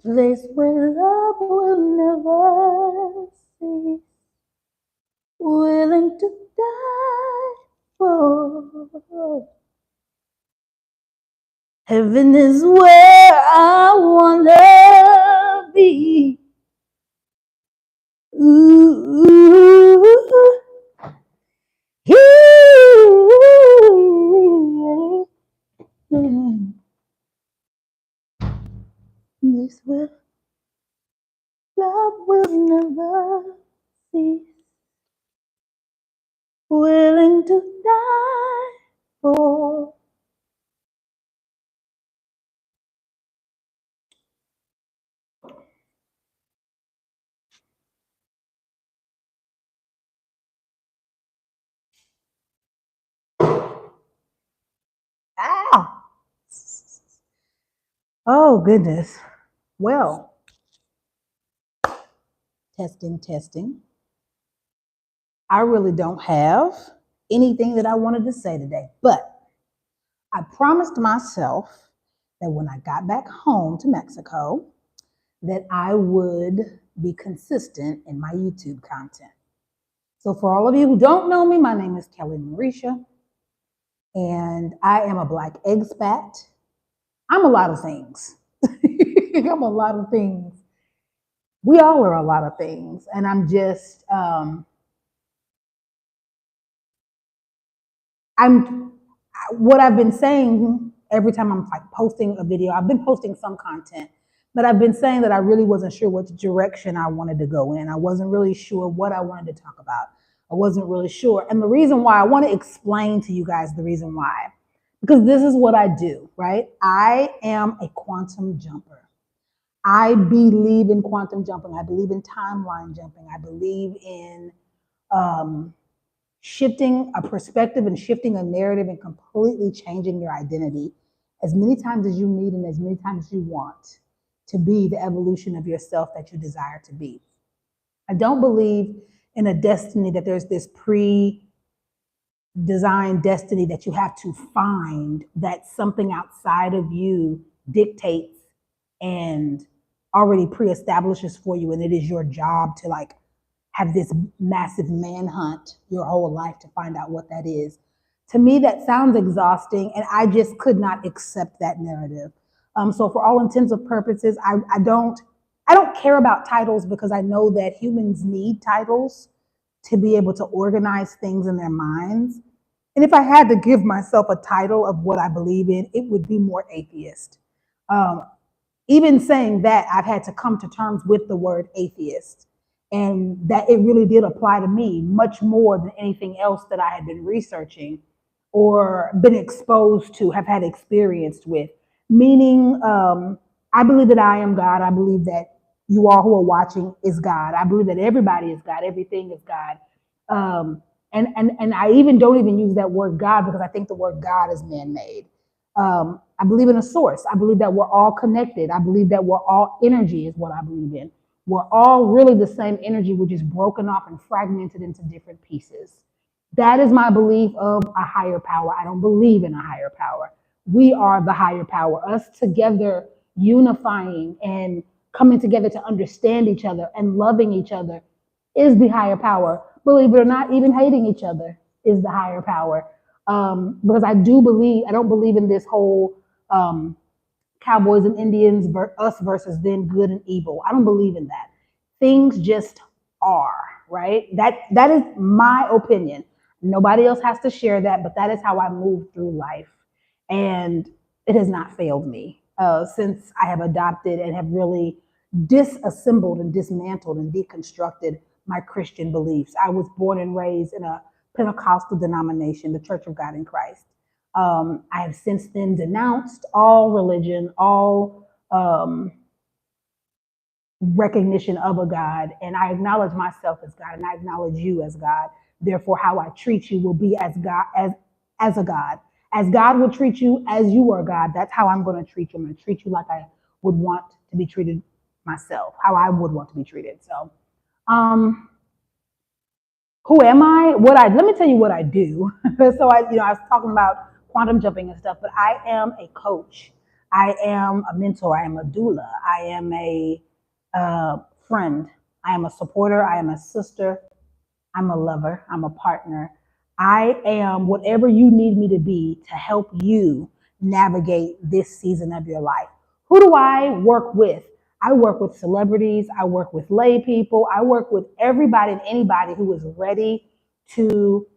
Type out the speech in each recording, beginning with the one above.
Place where love will never cease, willing to die for. Heaven is where I wanna be. Ooh, this where love will never cease, willing to die for. Ah! Oh, goodness. Well, testing, testing. I really don't have anything that I wanted to say today, but I promised myself that when I got back home to Mexico, that I would be consistent in my YouTube content. So for all of you who don't know me, my name is Kelly Marisha, and I am a Black expat. I'm a lot of things. I'm a lot of things. We all are a lot of things, and I'm what I've been saying every time I'm like posting a video. I've been posting some content, but I've been saying that I really wasn't sure what direction I wanted to go in. I wasn't really sure what I wanted to talk about. I wasn't really sure. And the reason why I want to explain to you guys the reason why, because this is what I do, right? I am a quantum jumper. I believe in quantum jumping. I believe in timeline jumping. I believe in um, shifting a perspective and shifting a narrative and completely changing your identity as many times as you need and as many times as you want to be the evolution of yourself that you desire to be. I don't believe in a destiny that there's this designed destiny that you have to find, that something outside of you dictates and already pre-establishes for you, and it is your job to like have this massive manhunt your whole life to find out what that is. To me, that sounds exhausting, and I just could not accept that narrative. So, for all intents and purposes, I don't care about titles because I know that humans need titles to be able to organize things in their minds. And if I had to give myself a title of what I believe in, it would be more atheist. Um, Even saying that, I've had to come to terms with the word atheist and that it really did apply to me much more than anything else that I had been researching or been exposed to, have had experience with. Meaning, I believe that I am God. I believe that you all who are watching is God. I believe that everybody is God. Everything is God. And I even don't even use that word God because I think the word God is man-made. I believe in a source. I believe that we're all connected. I believe that we're all energy is what I believe in. We're all really the same energy. We're just broken off and fragmented into different pieces. That is my belief of a higher power. I don't believe in a higher power. We are the higher power. Us together unifying and coming together to understand each other and loving each other is the higher power. Believe it or not, even hating each other is the higher power. Because I don't believe in this whole cowboys and Indians, us versus them, good and evil. I don't believe in that. Things just are, right? That is my opinion. Nobody else has to share that, but that is how I move through life. And it has not failed me since I have adopted and have really disassembled and dismantled and deconstructed my Christian beliefs. I was born and raised in a Pentecostal denomination, the Church of God in Christ. I have since then denounced all religion, all recognition of a God, and I acknowledge myself as God, and I acknowledge you as God. Therefore, how I treat you will be as God, as a God. As God will treat you as you are God, that's how I'm going to treat you. I'm going to treat you like I would want to be treated myself, how I would want to be treated. So, um, who am I? Let me tell you what I do. So I was talking about quantum jumping and stuff, but I am a coach. I am a mentor. I am a doula. I am a friend. I am a supporter. I am a sister. I'm a lover. I'm a partner. I am whatever you need me to be to help you navigate this season of your life. Who do I work with? I work with celebrities. I work with lay people. I work with everybody and anybody who is ready to,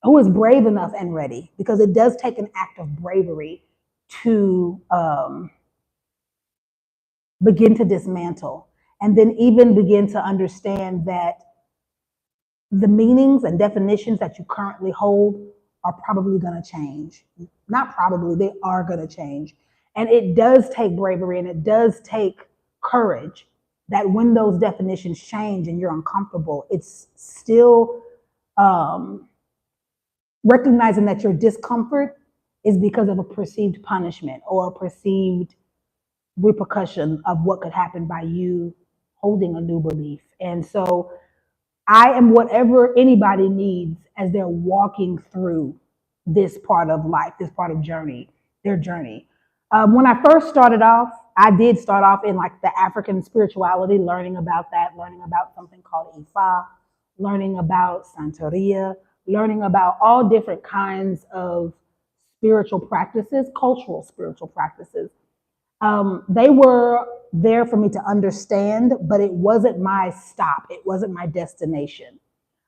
who is brave enough and ready, because it does take an act of bravery to begin to dismantle and then even begin to understand that the meanings and definitions that you currently hold are probably going to change. Not probably, they are going to change. And it does take bravery and it does take courage that when those definitions change and you're uncomfortable, it's still um, recognizing that your discomfort is because of a perceived punishment or a perceived repercussion of what could happen by you holding a new belief. And so I am whatever anybody needs as they're walking through this part of life, this part of journey, their journey. When I first started off, I did start off in like the African spirituality, learning about that, learning about something called Ifa, learning about Santeria, learning about all different kinds of spiritual practices, cultural spiritual practices. They were there for me to understand, but it wasn't my stop. It wasn't my destination.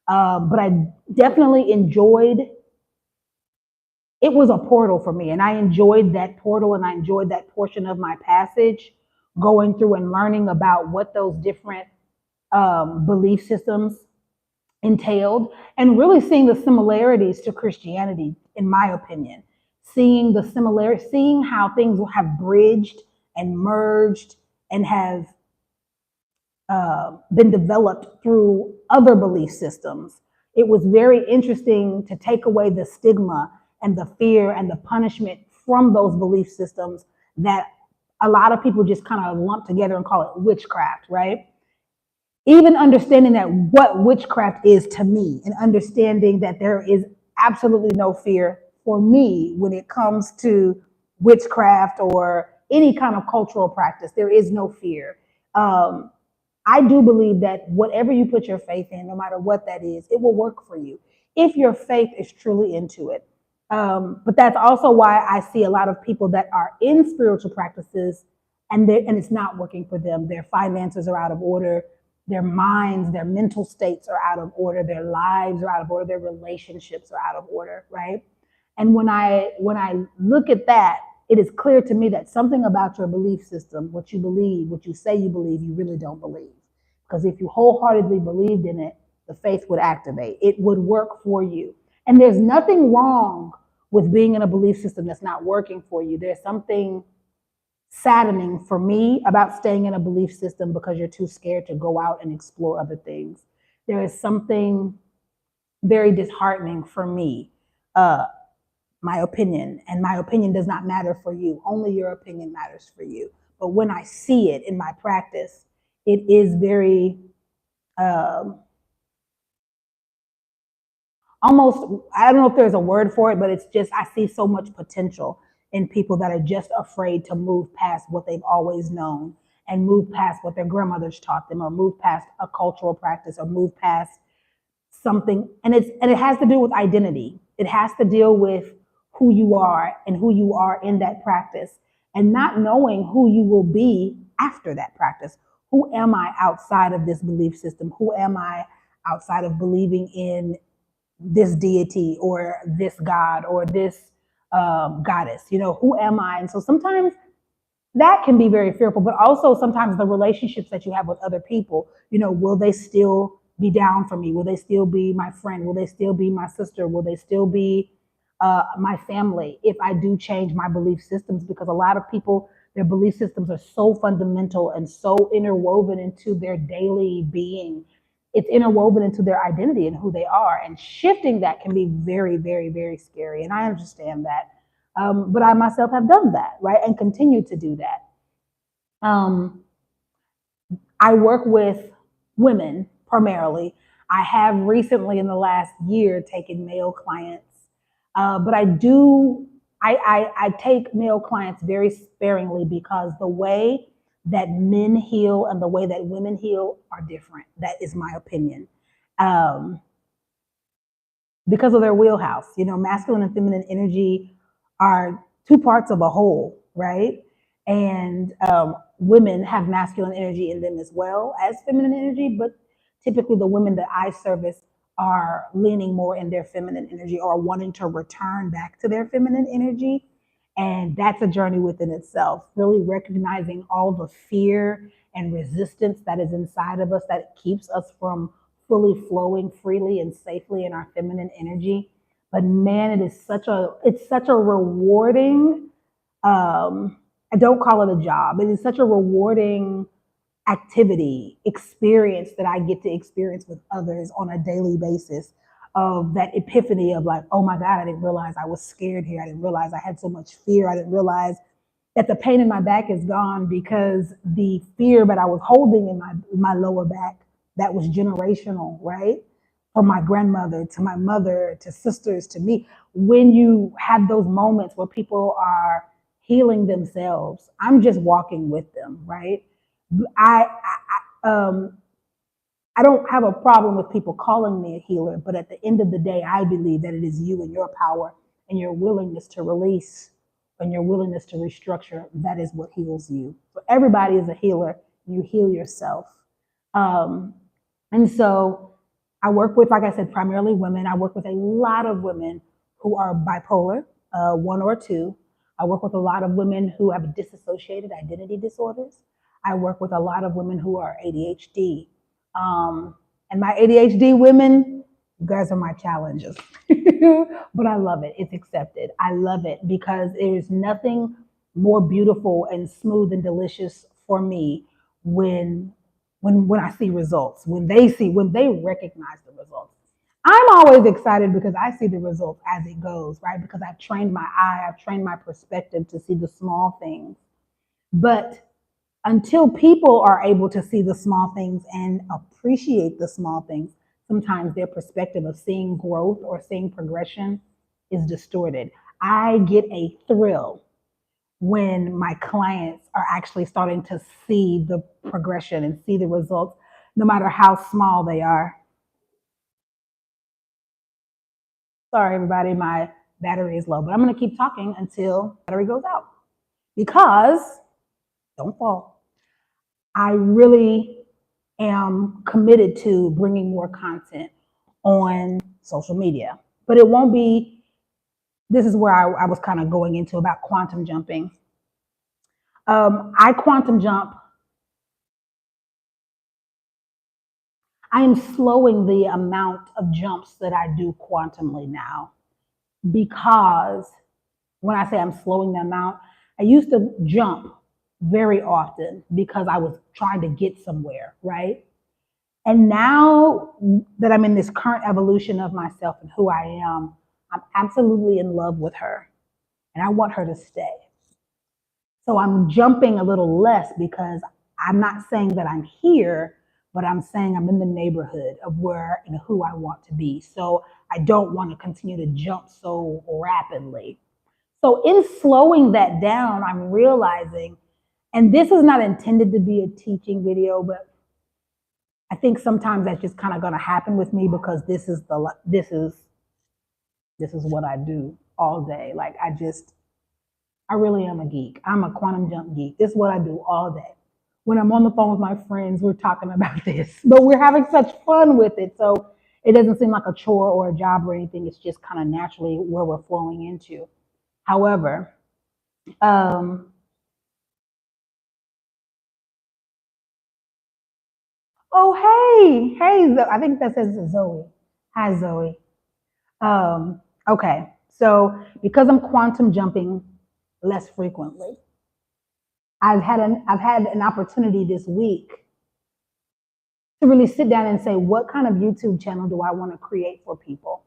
But I definitely enjoyed, it was a portal for me. And I enjoyed that portal and I enjoyed that portion of my passage going through and learning about what those different belief systems entailed and really seeing the similarities to Christianity, in my opinion. Seeing the similarity, seeing how things have bridged and merged and have been developed through other belief systems. It was very interesting to take away the stigma and the fear and the punishment from those belief systems that a lot of people just kind of lump together and call it witchcraft, right? Even understanding that what witchcraft is to me and understanding that there is absolutely no fear for me when it comes to witchcraft or any kind of cultural practice. There is no fear. I do believe that whatever you put your faith in, no matter what that is, it will work for you if your faith is truly into it. But that's also why I see a lot of people that are in spiritual practices and it's not working for them. Their finances are out of order. Their minds, their mental states are out of order. Their lives are out of order. Their relationships are out of order, right? And when I look at that, it is clear to me that something about your belief system, what you believe, what you say you believe, you really don't believe. Because if you wholeheartedly believed in it, the faith would activate. It would work for you. And there's nothing wrong with being in a belief system that's not working for you. There's something saddening for me about staying in a belief system because you're too scared to go out and explore other things. There is something very disheartening for me, my opinion, and my opinion does not matter for you. Only your opinion matters for you. But when I see it in my practice, it is very almost, I don't know if there's a word for it, but it's just, I see so much potential in people that are just afraid to move past what they've always known and move past what their grandmothers taught them or move past a cultural practice or move past something. And it has to do with identity. It has to deal with who you are and who you are in that practice and not knowing who you will be after that practice. Who am I outside of this belief system? Who am I outside of believing in this deity or this god or this goddess? You know, who am I? And so sometimes that can be very fearful, but also sometimes the relationships that you have with other people, you know, will they still be down for me? Will they still be my friend? Will they still be my sister? Will they still be my family if I do change my belief systems? Because a lot of people, their belief systems are so fundamental and so interwoven into their daily being. It's interwoven into their identity and who they are. And shifting that can be very, very, very scary. And I understand that. But I myself have done that, right? And continue to do that. Um, I work with women primarily. I have recently in the last year taken male clients, but I do I take male clients very sparingly because the way that men heal and the way that women heal are different. That is my opinion. Um, because of their wheelhouse. You know, masculine and feminine energy are two parts of a whole, right? And women have masculine energy in them as well as feminine energy, but typically the women that I service are leaning more in their feminine energy or wanting to return back to their feminine energy. And that's a journey within itself, really recognizing all the fear and resistance that is inside of us that keeps us from fully flowing freely and safely in our feminine energy. But man, it's such a rewarding, I don't call it a job. It is such a rewarding activity, experience that I get to experience with others on a daily basis, of that epiphany of like, oh my God, I didn't realize I was scared here. I didn't realize I had so much fear. I didn't realize that the pain in my back is gone because the fear that I was holding in my lower back that was generational, right? From my grandmother to my mother to sisters to me. When you have those moments where people are healing themselves, I'm just walking with them, right? I I don't have a problem with people calling me a healer, but at the end of the day, I believe that it is you and your power and your willingness to release and your willingness to restructure that is what heals you. So everybody is a healer. You heal yourself. Um, and so I work with, like I said, primarily women. I work with a lot of women who are bipolar, one or two. I work with a lot of women who have dissociated identity disorders. I work with a lot of women who are ADHD. And my ADHD women, you guys are my challenges. But I love it. It's accepted. I love it because there's nothing more beautiful and smooth and delicious for me when when I see results, when they recognize the results. I'm always excited because I see the results as it goes, right? Because I've trained my eye, I've trained my perspective to see the small things. But until people are able to see the small things and appreciate the small things, sometimes their perspective of seeing growth or seeing progression is distorted. I get a thrill when my clients are actually starting to see the progression and see the results, no matter how small they are. Sorry, everybody, my battery is low, but I'm going to keep talking until battery goes out because don't fall. I really am committed to bringing more content on social media, but it won't be. This is where I was kind of going into about quantum jumping. I quantum jump. I am slowing the amount of jumps that I do quantumly now because when I say I'm slowing the amount, I used to jump very often because I was trying to get somewhere, right? And now that I'm in this current evolution of myself and who I am, I'm absolutely in love with her and I want her to stay. So I'm jumping a little less because I'm not saying that I'm here, but I'm saying I'm in the neighborhood of where and who I want to be. So I don't want to continue to jump so rapidly. So in slowing that down, I'm realizing, and this is not intended to be a teaching video, but I think sometimes that's just kind of going to happen with me because this is what I do all day. Like I really am a geek. I'm a quantum jump geek. This is what I do all day. When I'm on the phone with my friends, we're talking about this, but we're having such fun with it. So it doesn't seem like a chore or a job or anything. It's just kind of naturally where we're flowing into. However, um, oh, hey, I think that says Zoe. Hi, Zoe. Okay, so because I'm quantum jumping less frequently, I've had an opportunity this week to really sit down and say, what kind of YouTube channel do I want to create for people?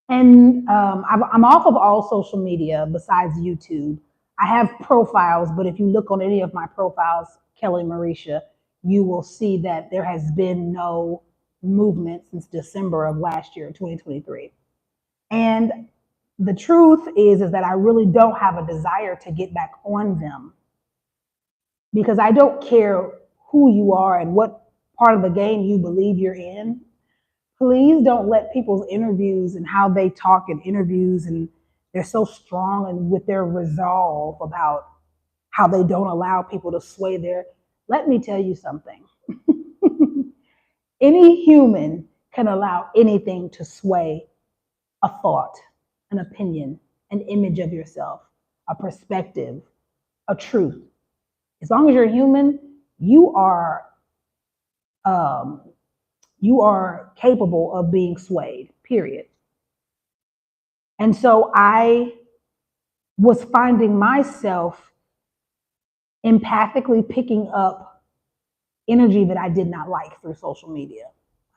And I'm off of all social media besides YouTube. I have profiles, but if you look on any of my profiles, Kelly Marisha, you will see that there has been no movement since December of last year, 2023. And The truth is that I really don't have a desire to get back on them because I don't care who you are and what part of the game you believe you're in. Please don't let people's interviews and how they talk in interviews and they're so strong and with their resolve about how they don't allow people to sway their. Let me tell you something. Any human can allow anything to sway a thought, an opinion, an image of yourself, a perspective, a truth. As long as you're human, um, you are capable of being swayed. Period. And so I was finding myself empathically picking up energy that I did not like through social media.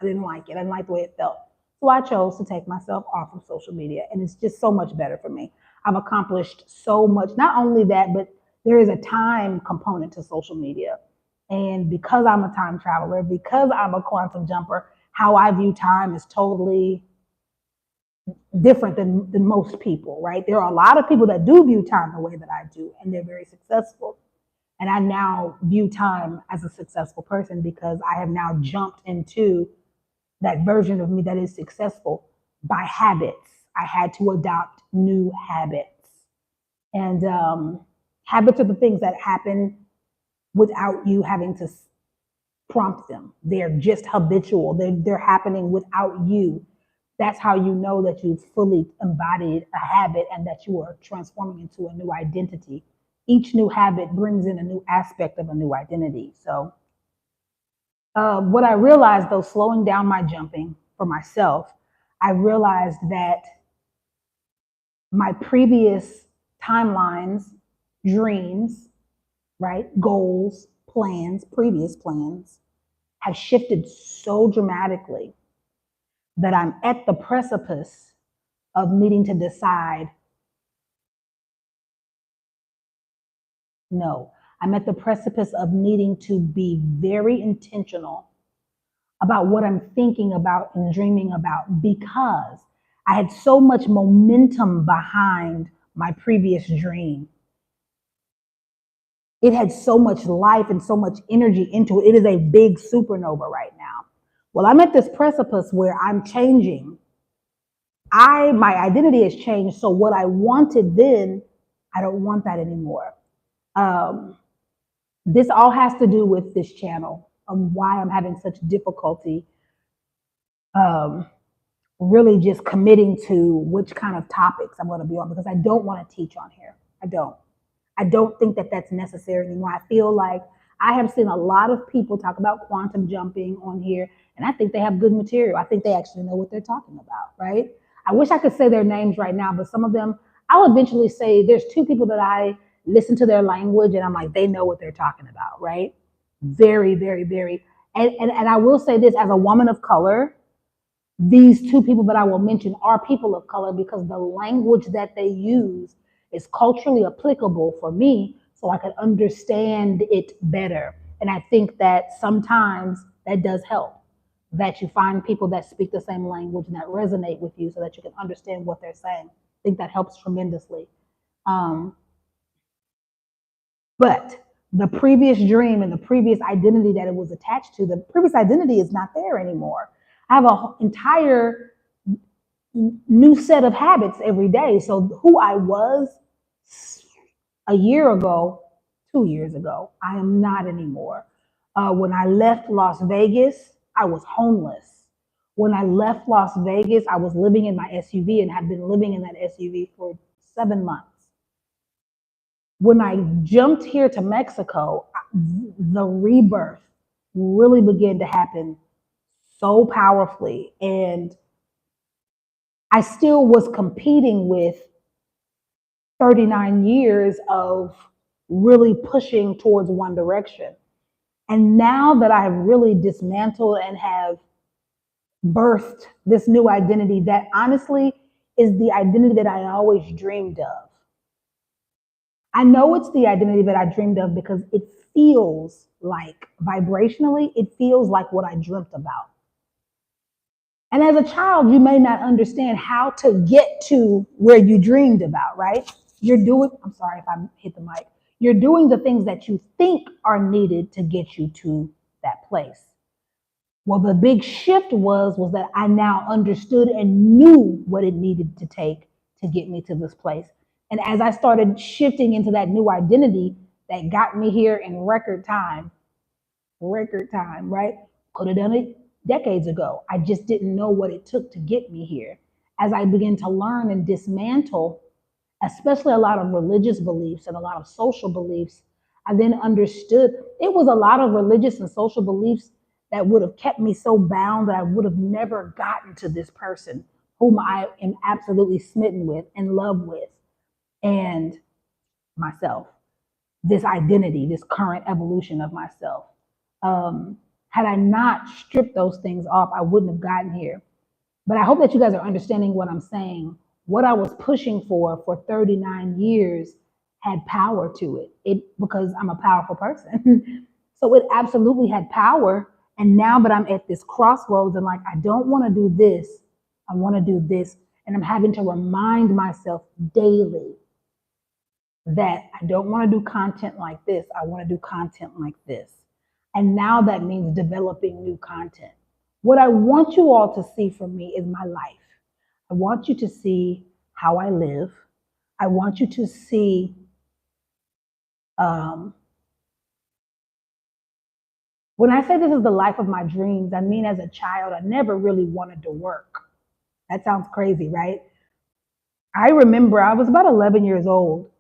I didn't like it. I didn't like the way it felt. So I chose to take myself off of social media, and it's just so much better for me. I've accomplished so much. Not only that, but there is a time component to social media. And because I'm a time traveler, because I'm a quantum jumper, how I view time is totally different than most people, right? There are a lot of people that do view time the way that I do, and they're very successful. And I now view time as a successful person because I have now jumped into that version of me that is successful by habits. I had to adopt new habits. And habits are the things that happen without you having to prompt them. They're just habitual. They're happening without you. That's how you know that you've fully embodied a habit and that you are transforming into a new identity. Each new habit brings in a new aspect of a new identity. So what I realized, though, slowing down my jumping for myself, I realized that my previous timelines, dreams, right, goals, plans, previous plans, have shifted so dramatically that I'm at the precipice of needing to decide. No, I'm at the precipice of needing to be very intentional about what I'm thinking about and dreaming about because I had so much momentum behind my previous dream. It had so much life and so much energy into it. It is a big supernova right now. Well, I'm at this precipice where I'm changing. My identity has changed. So what I wanted then, I don't want that anymore. Um, this all has to do with this channel and why I'm having such difficulty um, really just committing to which kind of topics I'm going to be on because I don't want to teach on here. I don't. I don't think that that's necessary anymore. I feel like I have seen a lot of people talk about quantum jumping on here, and I think they have good material. I think they actually know what they're talking about, right? I wish I could say their names right now, but some of them, I'll eventually say there's two people that I listen to their language and I'm like, they know what they're talking about, right? Very, very, very. And I will say this as a woman of color, these two people that I will mention are people of color because the language that they use is culturally applicable for me so I can understand it better. And I think that sometimes that does help, that you find people that speak the same language and that resonate with you so that you can understand what they're saying. I think that helps tremendously. Um, but the previous dream and the previous identity that it was attached to, the previous identity is not there anymore. I have an entire new set of habits every day. So who I was a year ago, 2 years ago, I am not anymore. When I left Las Vegas, I was homeless. When I left Las Vegas, I was living in my SUV and have been living in that SUV for 7 months. When I jumped here to Mexico, the rebirth really began to happen so powerfully. And I still was competing with 39 years of really pushing towards one direction. And now that I have really dismantled and have birthed this new identity that honestly is the identity that I always dreamed of. I know it's the identity that I dreamed of because it feels like vibrationally, it feels like what I dreamt about. And as a child, you may not understand how to get to where you dreamed about, right? I'm sorry if I hit the mic. You're doing the things that you think are needed to get you to that place. Well, the big shift was that I now understood and knew what it needed to take to get me to this place. And as I started shifting into that new identity that got me here in record time, right? Could have done it decades ago. I just didn't know what it took to get me here. As I began to learn and dismantle, especially a lot of religious beliefs and a lot of social beliefs, I then understood it was a lot of religious and social beliefs that would have kept me so bound that I would have never gotten to this person whom I am absolutely smitten with, in love with, and myself, this identity, this current evolution of myself. Had I not stripped those things off, I wouldn't have gotten here. But I hope that you guys are understanding what I'm saying. What I was pushing for 39 years had power to it because I'm a powerful person. So it absolutely had power. And now that I'm at this crossroads and like, I don't want to do this, I want to do this. And I'm having to remind myself daily that I don't want to do content like this. I want to do content like this. And now that means developing new content. What I want you all to see from me is my life. I want you to see how I live. I want you to see when I say this is the life of my dreams, I mean, as a child, I never really wanted to work. That sounds crazy, right? I remember I was about 11 years old.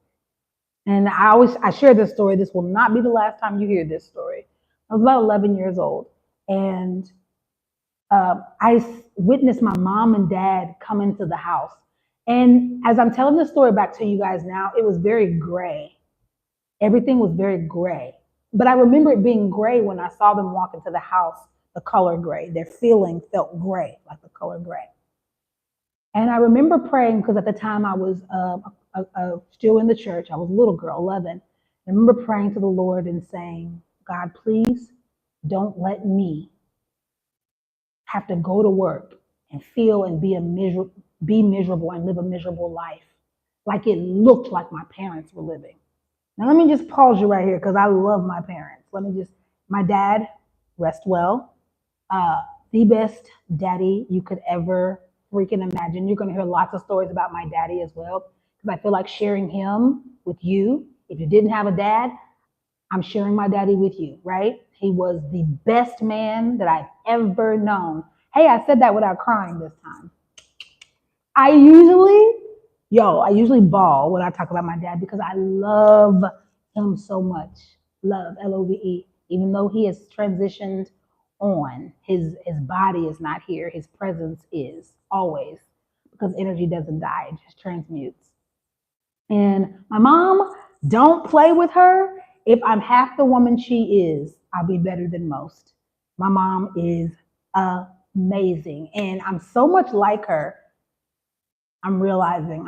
And I share this story. This will not be the last time you hear this story. I was about 11 years old, and I witnessed my mom and dad come into the house. And as I'm telling the story back to you guys now, it was very gray. Everything was very gray. But I remember it being gray when I saw them walk into the house, the color gray. Their feeling felt gray, like the color gray. And I remember praying because at the time I was still in the church. I was a little girl, 11. I remember praying to the Lord and saying, God, please don't let me have to go to work and feel and be miserable and live a miserable life like it looked like my parents were living. Now, let me just pause you right here because I love my parents. My dad, rest well, the best daddy you could ever freaking imagine. You're going to hear lots of stories about my daddy as well because I feel like sharing him with you. If you didn't have a dad, I'm sharing my daddy with you, right? He was the best man that I've ever known. Hey, I said that without crying this time. I usually bawl when I talk about my dad because I love him so much. Love, Love. Even though he has transitioned on, his body is not here. His presence is always, because energy doesn't die, it just transmutes. And my mom, don't play with her. If I'm half the woman she is, I'll be better than most. My mom is amazing. And I'm so much like her. I'm realizing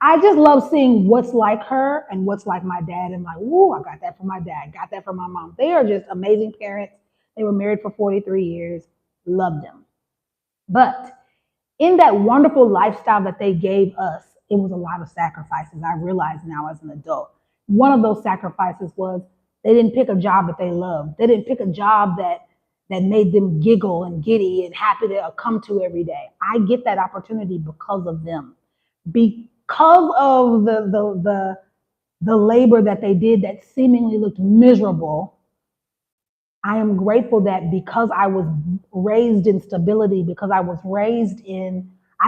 I just love seeing what's like her and what's like my dad. And like, whoa, I got that from my dad, got that from my mom. They are just amazing parents. They were married for 43 years, loved them. But in that wonderful lifestyle that they gave us, it was a lot of sacrifices. I realize now as an adult. One of those sacrifices was they didn't pick a job that they loved. They didn't pick a job that made them giggle and giddy and happy to come to every day. I get that opportunity because of them, because of the labor that they did that seemingly looked miserable. I am grateful that because I was raised in stability, because I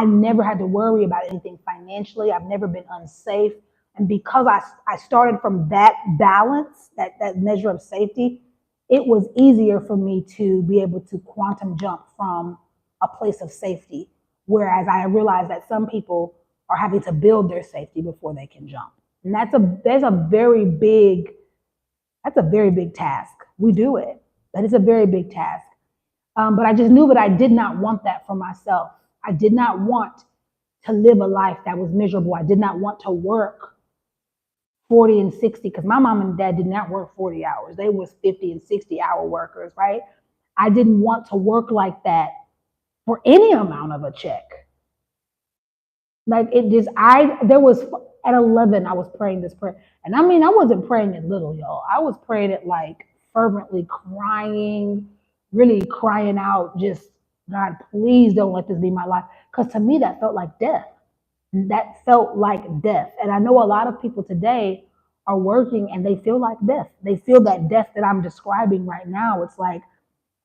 never had to worry about anything financially. I've never been unsafe. And because I started from that balance, that measure of safety, it was easier for me to be able to quantum jump from a place of safety. Whereas I realized that some people are having to build their safety before they can jump. And that's a very big task. We do it, but it's a very big task. But I just knew that I did not want that for myself. I did not want to live a life that was miserable. I did not want to work 40 and 60, because my mom and dad did not work 40 hours. They was 50 and 60 hour workers, right? I didn't want to work like that for any amount of a check. Like it just, there was, at 11, I was praying this prayer. And I mean, I wasn't praying it little, y'all. I was praying it like fervently, crying, really crying out, just, God, please don't let this be my life. Because to me, that felt like death. That felt like death. And I know a lot of people today are working and they feel like death. They feel that death that I'm describing right now. It's like,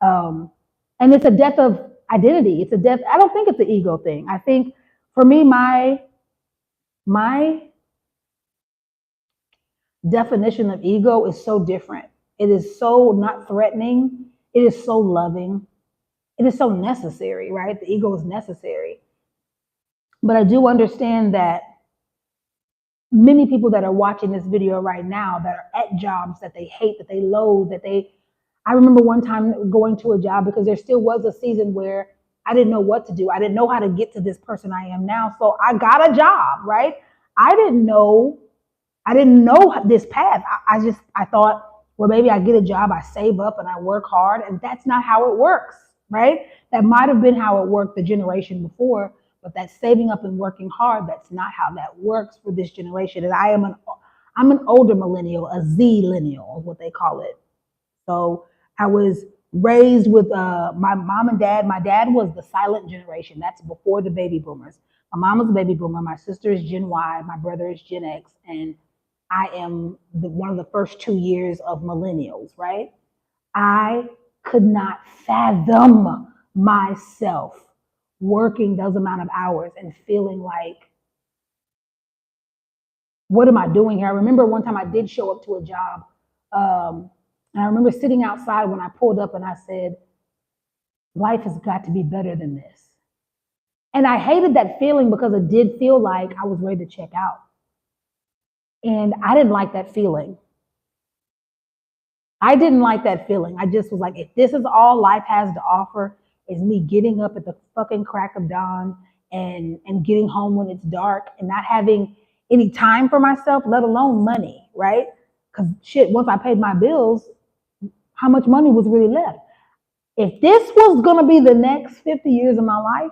um, and it's a death of identity. It's a death. I don't think it's an ego thing. I think for me, my definition of ego is so different. It is so not threatening. It is so loving. It is so necessary, right? The ego is necessary. But I do understand that many people that are watching this video right now that are at jobs that they hate, that they loathe, I remember one time going to a job because there still was a season where I didn't know what to do. I didn't know how to get to this person I am now. So I got a job, right? I didn't know I didn't know this path. I thought, well, maybe I get a job, I save up and I work hard. And that's not how it works, right? That might have been how it worked the generation before, but that saving up and working hard, that's not how that works for this generation. And I'm an older millennial, a Z-millennial is what they call it. So I was raised with my mom and dad. My dad was the silent generation. That's before the baby boomers. My mom was a baby boomer. My sister is Gen Y. My brother is Gen X. And I am one of the first 2 years of millennials, right? I could not fathom myself working those amount of hours and feeling like, what am I doing here? I remember one time I did show up to a job. And I remember sitting outside when I pulled up and I said, life has got to be better than this. And I hated that feeling because it did feel like I was ready to check out. And I didn't like that feeling. I didn't like that feeling. I just was like, if this is all life has to offer, is me getting up at the fucking crack of dawn and getting home when it's dark and not having any time for myself, let alone money, right? Because shit, once I paid my bills, how much money was really left? If this was gonna be the next 50 years of my life,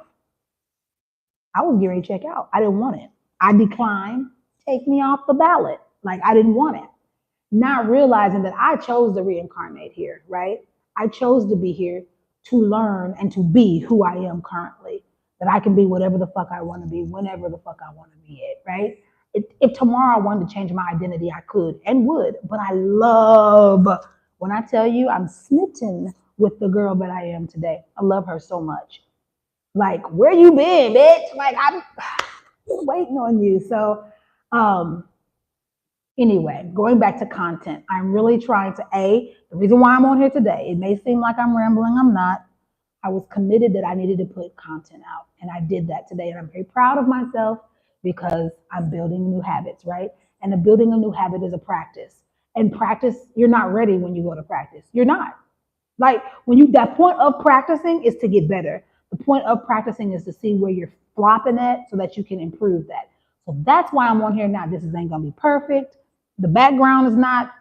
I was getting ready to check out. I didn't want it. I declined. Take me off the ballot. Like I didn't want it. Not realizing that I chose to reincarnate here, right? I chose to be here to learn and to be who I am currently. That I can be whatever the fuck I want to be, whenever the fuck I want to be it, right? If tomorrow I wanted to change my identity, I could and would. But I love, when I tell you I'm smitten with the girl that I am today. I love her so much. Like, where you been, bitch? Like, I'm waiting on you. So, anyway, going back to content, I'm really trying to, the reason why I'm on here today, it may seem like I'm rambling, I'm not. I was committed that I needed to put content out, and I did that today, and I'm very proud of myself because I'm building new habits, right? And the building a new habit is a practice. And practice, you're not ready when you go to practice. You're not. Like that point of practicing is to get better. The point of practicing is to see where you're flopping at so that you can improve that. So that's why I'm on here now. This ain't gonna be perfect. The background is not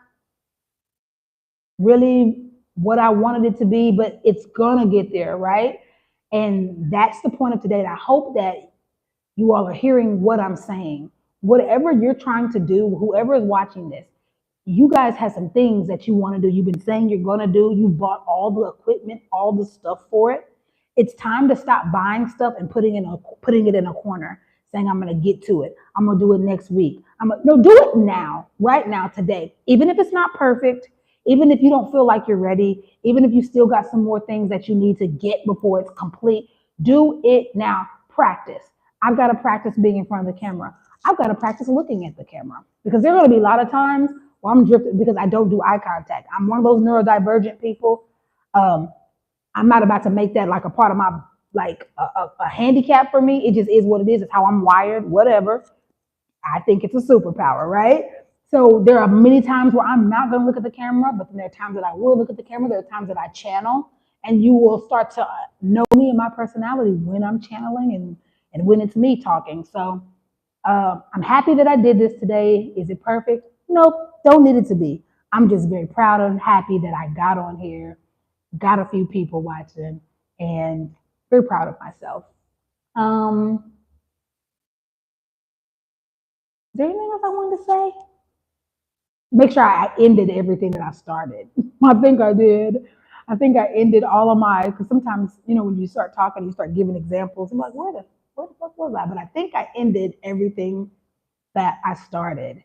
really what I wanted it to be, but it's gonna get there, right? And that's the point of today. And I hope that you all are hearing what I'm saying. Whatever you're trying to do, whoever is watching this, you guys have some things that you want to do. You've been saying you're going to do. You bought all the equipment, all the stuff for it. It's time to stop buying stuff and putting it in a corner, saying I'm going to get to it. I'm going to do it next week. No, do it now, right now, today. Even if it's not perfect, even if you don't feel like you're ready, even if you still got some more things that you need to get before it's complete, do it now. Practice. I've got to practice being in front of the camera. I've got to practice looking at the camera because there are going to be a lot of times where I'm drifting because I don't do eye contact. I'm one of those neurodivergent people. I'm not about to make that like a part of my, like a handicap for me. It just is what it is. It's how I'm wired, whatever. I think it's a superpower, right? So there are many times where I'm not going to look at the camera, but then there are times that I will look at the camera. There are times that I channel, and you will start to know me and my personality when I'm channeling and when it's me talking. So I'm happy that I did this today. Is it perfect? Nope, don't need it to be. I'm just very proud and happy that I got on here, got a few people watching, and very proud of myself. Um, is there anything else I wanted to say? Make sure I ended everything that I started. I think I did. I think I ended all of my, because sometimes, when you start talking, you start giving examples. I'm like, where the fuck was I? But I think I ended everything that I started.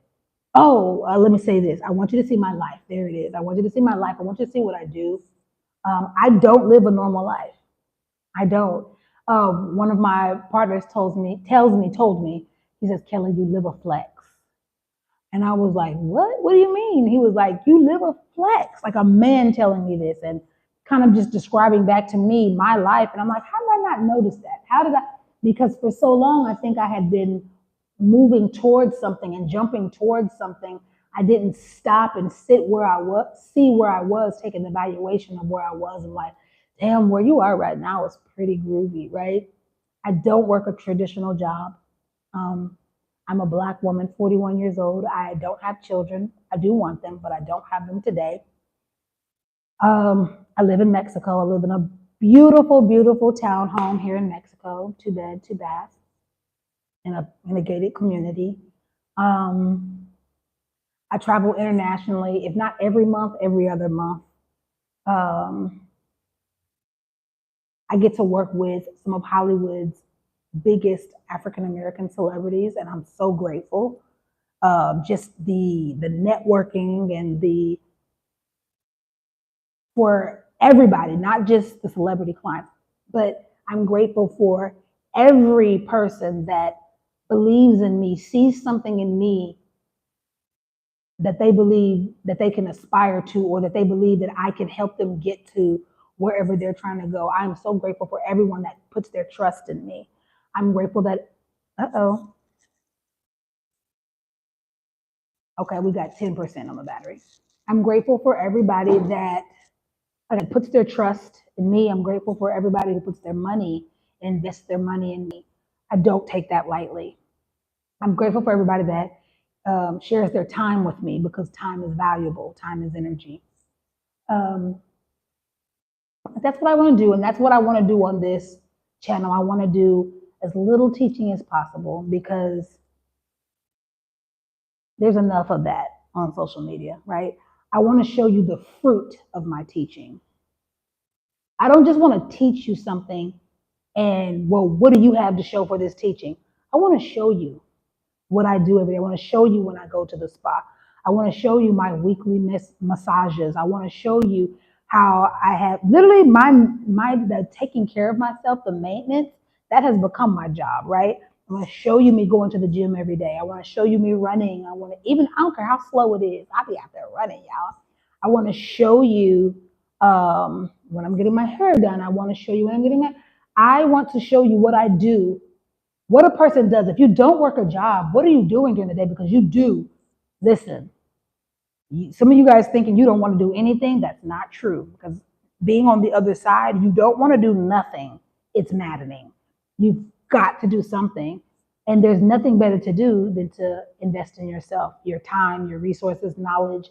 Oh, let me say this. I want you to see my life. There it is. I want you to see my life. I want you to see what I do. I don't live a normal life. I don't. One of my partners told me, he says, Kelly, you live a flex. And I was like, what? What do you mean? He was like, you live a flex, like a man telling me this and kind of just describing back to me my life. And I'm like, how did I not notice that? How did I? Because for so long, I think I had been moving towards something and jumping towards something. I didn't stop and sit where I was, see where I was, take an evaluation of where I was and like, damn, where you are right now is pretty groovy, right? I don't work a traditional job. Um, I'm a Black woman, 41 years old. I don't have children. I do want them, but I don't have them today. I live in Mexico. I live in a beautiful, beautiful townhome here in Mexico, 2 bed, 2 bath, in a gated community. Um, I travel internationally, if not every month, every other month. Um, I get to work with some of Hollywood's biggest African American celebrities, and I'm so grateful. Just the networking and the for everybody, not just the celebrity clients, but I'm grateful for every person that believes in me, sees something in me that they believe that they can aspire to, or that they believe that I can help them get to wherever they're trying to go. I'm so grateful for everyone that puts their trust in me. I'm grateful that, okay, we got 10% on the battery. I'm grateful for everybody that puts their trust in me. I'm grateful for everybody who puts their money, invests their money in me. I don't take that lightly. I'm grateful for everybody that shares their time with me, because time is valuable. Time is energy. Um, that's what I want to do, and that's what I want to do on this channel. I want to do as little teaching as possible, because there's enough of that on social media, right? I want to show you the fruit of my teaching. I don't just want to teach you something and, well, what do you have to show for this teaching? I want to show you what I do every day. I want to show you when I go to the spa. I want to show you my weekly massages. I want to show you how I have literally the taking care of myself, the maintenance, that has become my job, right? I want to show you me going to the gym every day. I want to show you me running. I don't care how slow it is. I'll be out there running, y'all. I want to show you when I'm getting my hair done. I want to show you when I'm getting I want to show you what I do, what a person does. If you don't work a job, what are you doing during the day? Because you do. Listen, some of you guys thinking you don't want to do anything, that's not true. Because being on the other side, you don't want to do nothing. It's maddening. You've got to do something. And there's nothing better to do than to invest in yourself, your time, your resources, knowledge,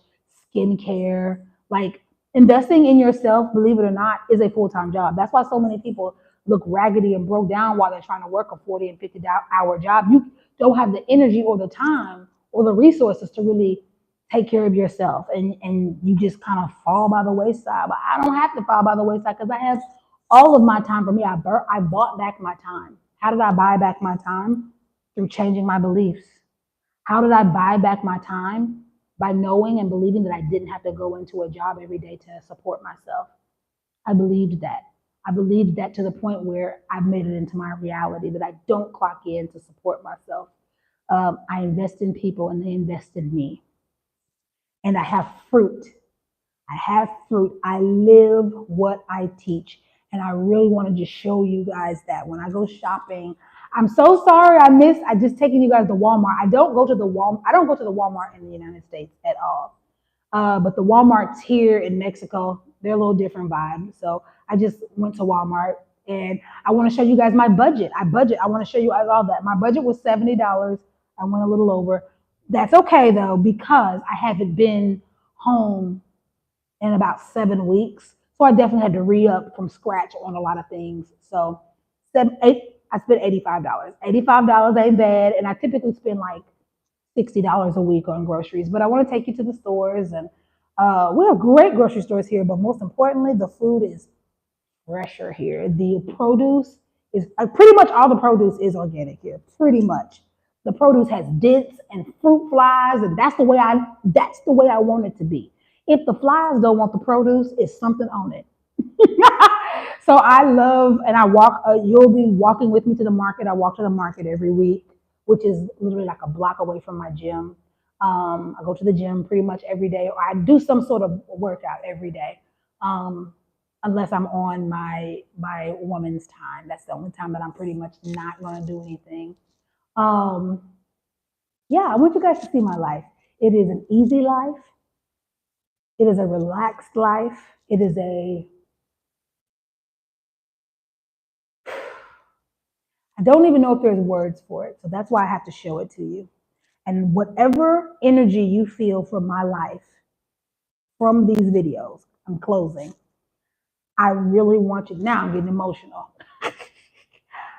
skincare. Like, investing in yourself, believe it or not, is a full-time job. That's why so many people look raggedy and broke down while they're trying to work a 40 and 50-hour job. You don't have the energy or the time or the resources to really take care of yourself, and you just kind of fall by the wayside. But I don't have to fall by the wayside, because I have all of my time for me. I bought back my time. How did I buy back my time? Through changing my beliefs. How did I buy back my time? By knowing and believing that I didn't have to go into a job every day to support myself. I believed that. I believed that to the point where I've made it into my reality, that I don't clock in to support myself. I invest in people and they invest in me. And I have fruit. I have fruit. I live what I teach. And I really want to just show you guys that when I go shopping. I'm so sorry I just taking you guys to Walmart. I don't go to the Walmart in the United States at all. But the Walmarts here in Mexico, they're a little different vibe. So I just went to Walmart, and I want to show you guys my budget. I want to show you all that. My budget was $70. I went a little over. That's okay though, because I haven't been home in about 7 weeks. So I definitely had to re-up from scratch on a lot of things. So I spent $85. $85 ain't bad. And I typically spend like $60 a week on groceries. But I want to take you to the stores, and we have great grocery stores here. But most importantly, the food is fresher here. The produce is pretty much all the produce is organic here. Pretty much, the produce has dents and fruit flies, and that's the way I want it to be. If the flies don't want the produce, it's something on it. So I love, and I walk. You'll be walking with me to the market. I walk to the market every week, which is literally like a block away from my gym. I go to the gym pretty much every day, or I do some sort of workout every day, unless I'm on my woman's time. That's the only time that I'm pretty much not going to do anything. Um, yeah, I want you guys to see my life. It is an easy life. It is a relaxed life. It is a I don't even know if there's words for it. So that's why I have to show it to you. And whatever energy you feel from my life, from these videos, I'm closing. I really want you, now I'm getting emotional.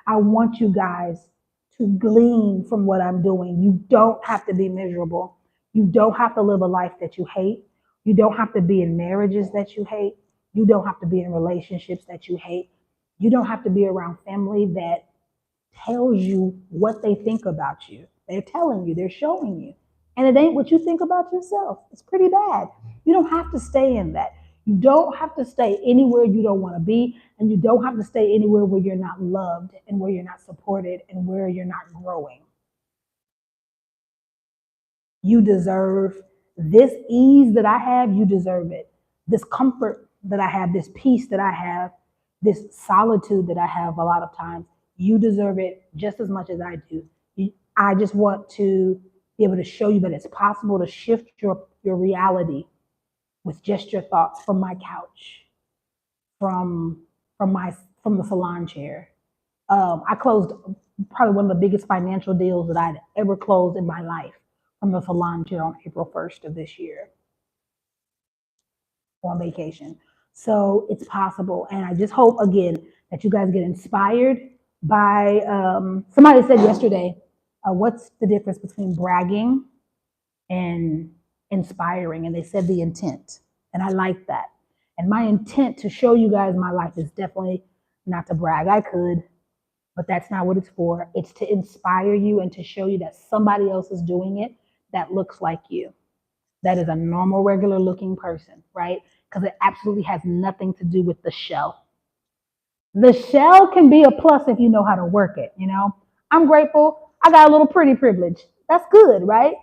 I want you guys to glean from what I'm doing. You don't have to be miserable. You don't have to live a life that you hate. You don't have to be in marriages that you hate. You don't have to be in relationships that you hate. You don't have to be around family that tells you what they think about you. They're telling you, they're showing you. And it ain't what you think about yourself. It's pretty bad. You don't have to stay in that. You don't have to stay anywhere you don't want to be, and you don't have to stay anywhere where you're not loved and where you're not supported and where you're not growing. You deserve this ease that I have, you deserve it. This comfort that I have, this peace that I have, this solitude that I have a lot of times, you deserve it just as much as I do. I just want to be able to show you that it's possible to shift your reality with just your thoughts from my couch, from from the salon chair. I closed probably one of the biggest financial deals that I'd ever closed in my life from the salon chair on April 1st of this year on vacation. So it's possible. And I just hope, again, that you guys get inspired by somebody said yesterday, what's the difference between bragging and inspiring? And they said the intent. And I like that. And my intent to show you guys my life is definitely not to brag. I could, but that's not what it's for. It's to inspire you and to show you that somebody else is doing it that looks like you, that is a normal, regular looking person, right? Because it absolutely has nothing to do with the shell. The shell can be a plus if you know how to work it, you know? I'm grateful. I got a little pretty privilege. That's good, right?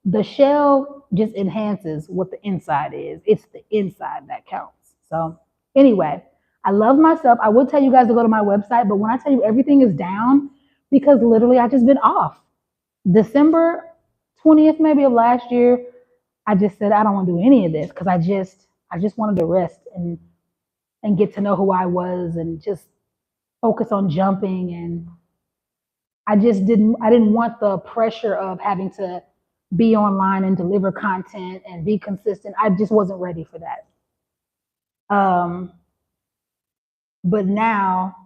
The shell just enhances what the inside is. It's the inside that counts. So, anyway, I love myself. I would tell you guys to go to my website, but when I tell you everything is down, because literally I just been off. December 20th, maybe of last year, I just said I don't want to do any of this because I just wanted to rest and get to know who I was and just focus on jumping. And I didn't want the pressure of having to be online and deliver content and be consistent. I just wasn't ready for that. Um, but now,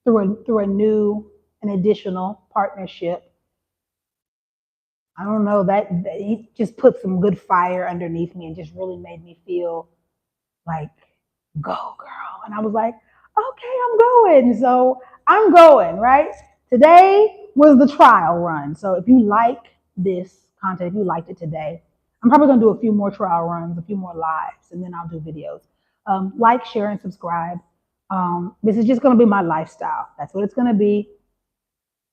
through a new and additional partnership, I don't know that he just put some good fire underneath me and just really made me feel like, go girl. And I was like, okay, I'm going. So I'm going, right? Today was the trial run. So if you like this content, if you liked it today, I'm probably gonna do a few more trial runs, a few more lives, and then I'll do videos. Like, share, and subscribe. This is just gonna be my lifestyle. That's what it's gonna be.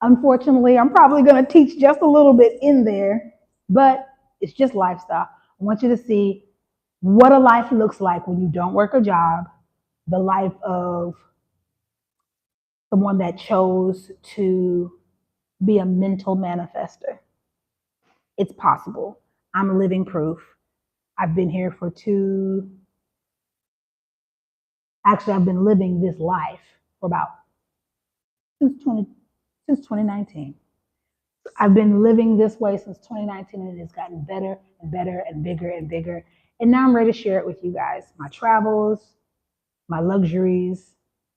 Unfortunately, I'm probably gonna teach just a little bit in there, but it's just lifestyle. I want you to see what a life looks like when you don't work a job, the life of someone that chose to be a mental manifester. It's possible. I'm living proof. I've been here for actually, I've been living this life for about since 20, since 2019. I've been living this way since 2019, and it has gotten better and better and bigger and bigger. And now I'm ready to share it with you guys. My travels, my luxuries,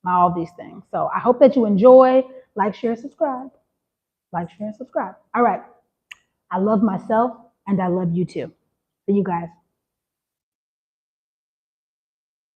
my all these things. So I hope that you enjoy. Like, share, subscribe. Like, share, and subscribe. All right. I love myself and I love you too. See you guys.